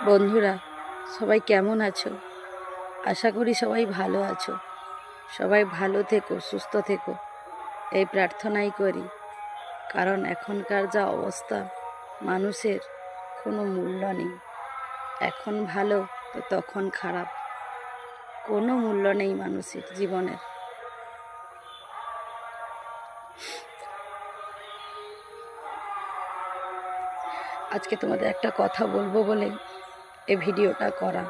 বন্ধুরা, সবাই কেমন আছো? আশা করি সবাই ভালো আছো। সবাই ভালো থেকো, সুস্থ থেকো, এই প্রার্থনাই করি। কারণ এখনকার যা অবস্থা, মানুষের কোনো মূল্য নেই। এখন ভালো তো তখন খারাপ, কোনো মূল্য নেই মানুষের জীবনের। আজকে তোমাদের একটা কথা বলবো বলে এই ভিডিওটা করা।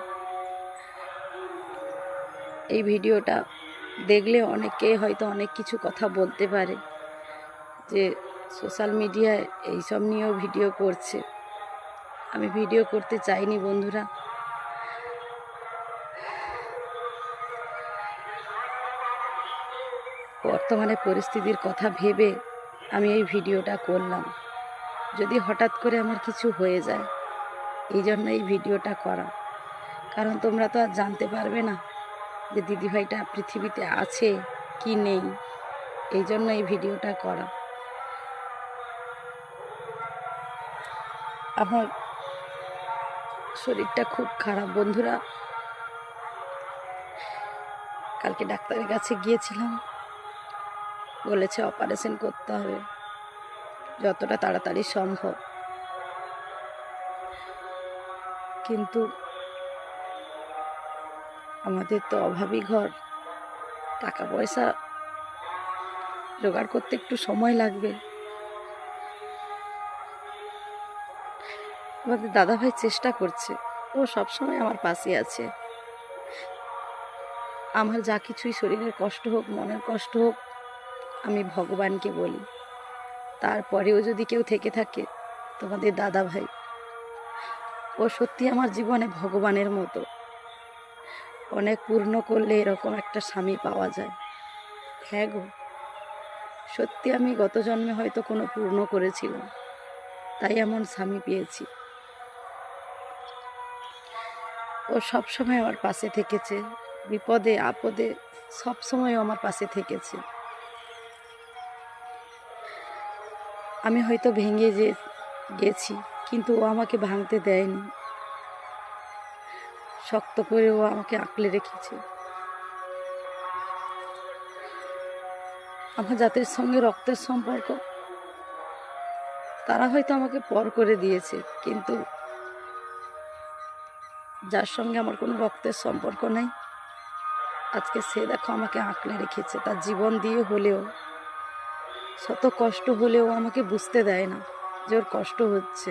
এই ভিডিওটা দেখলে অনেকেই হয়তো অনেক কিছু কথা বলতে পারে যে সোশ্যাল মিডিয়ায় এইসব নিয়েও ভিডিও করছে। আমি ভিডিও করতে চাইনি বন্ধুরা। বর্তমানে পরিস্থিতির কথা ভেবে আমি এই ভিডিওটা করলাম। যদি হঠাৎ করে আমার কিছু হয়ে যায়, এই জন্য এই ভিডিওটা করা। কারণ তোমরা তো আর জানতে পারবে না যে দিদিভাইটা পৃথিবীতে আছে কি নেই। এই জন্য এই ভিডিওটা করা। আমার শরীরটা খুব খারাপ বন্ধুরা। কালকে ডাক্তারের কাছে গিয়েছিলাম, বলেছে অপারেশন করতে হবে যতটা তাড়াতাড়ি সম্ভব। কিন্তু আমাদের তো অভাবী ঘর, টাকা পয়সা জোগাড় করতে একটু সময় লাগবে। আমাদের দাদাভাই চেষ্টা করছে, ও সবসময় আমার পাশে আছে। আমার যা কিছুই শরীরের কষ্ট হোক, মনের কষ্ট হোক, আমি ভগবানকে বলি। তারপরেও যদি কেউ থেকে থাকে, তোমাদের দাদাভাই, ও সত্যি আমার জীবনে ভগবানের মতো। অনেক পূর্ণ করলে এরকম একটা স্বামী পাওয়া যায়। হ্যাঁ গো, সত্যি আমি গত জন্মে হয়তো কোনো পূর্ণ করেছিলাম, তাই এমন স্বামী পেয়েছি। ও সবসময় আমার পাশে থেকেছে, বিপদে আপদে সবসময় আমার পাশে থেকেছে। আমি হয়তো ভেঙে গেছি, কিন্তু ও আমাকে ভাঙতে দেয়নি। শক্ত করে ও আমাকে আঁকড়ে রেখেছে। আমার যাদের সঙ্গে রক্তের সম্পর্ক, তারা হয়তো আমাকে পর করে দিয়েছে, কিন্তু যার সঙ্গে আমার কোনো রক্তের সম্পর্ক নেই, আজকে সে দেখো আমাকে আঁকড়ে রেখেছে। তার জীবন দিয়ে হলেও, শত কষ্ট হলেও আমাকে বুঝতে দেয় না যে ওর কষ্ট হচ্ছে।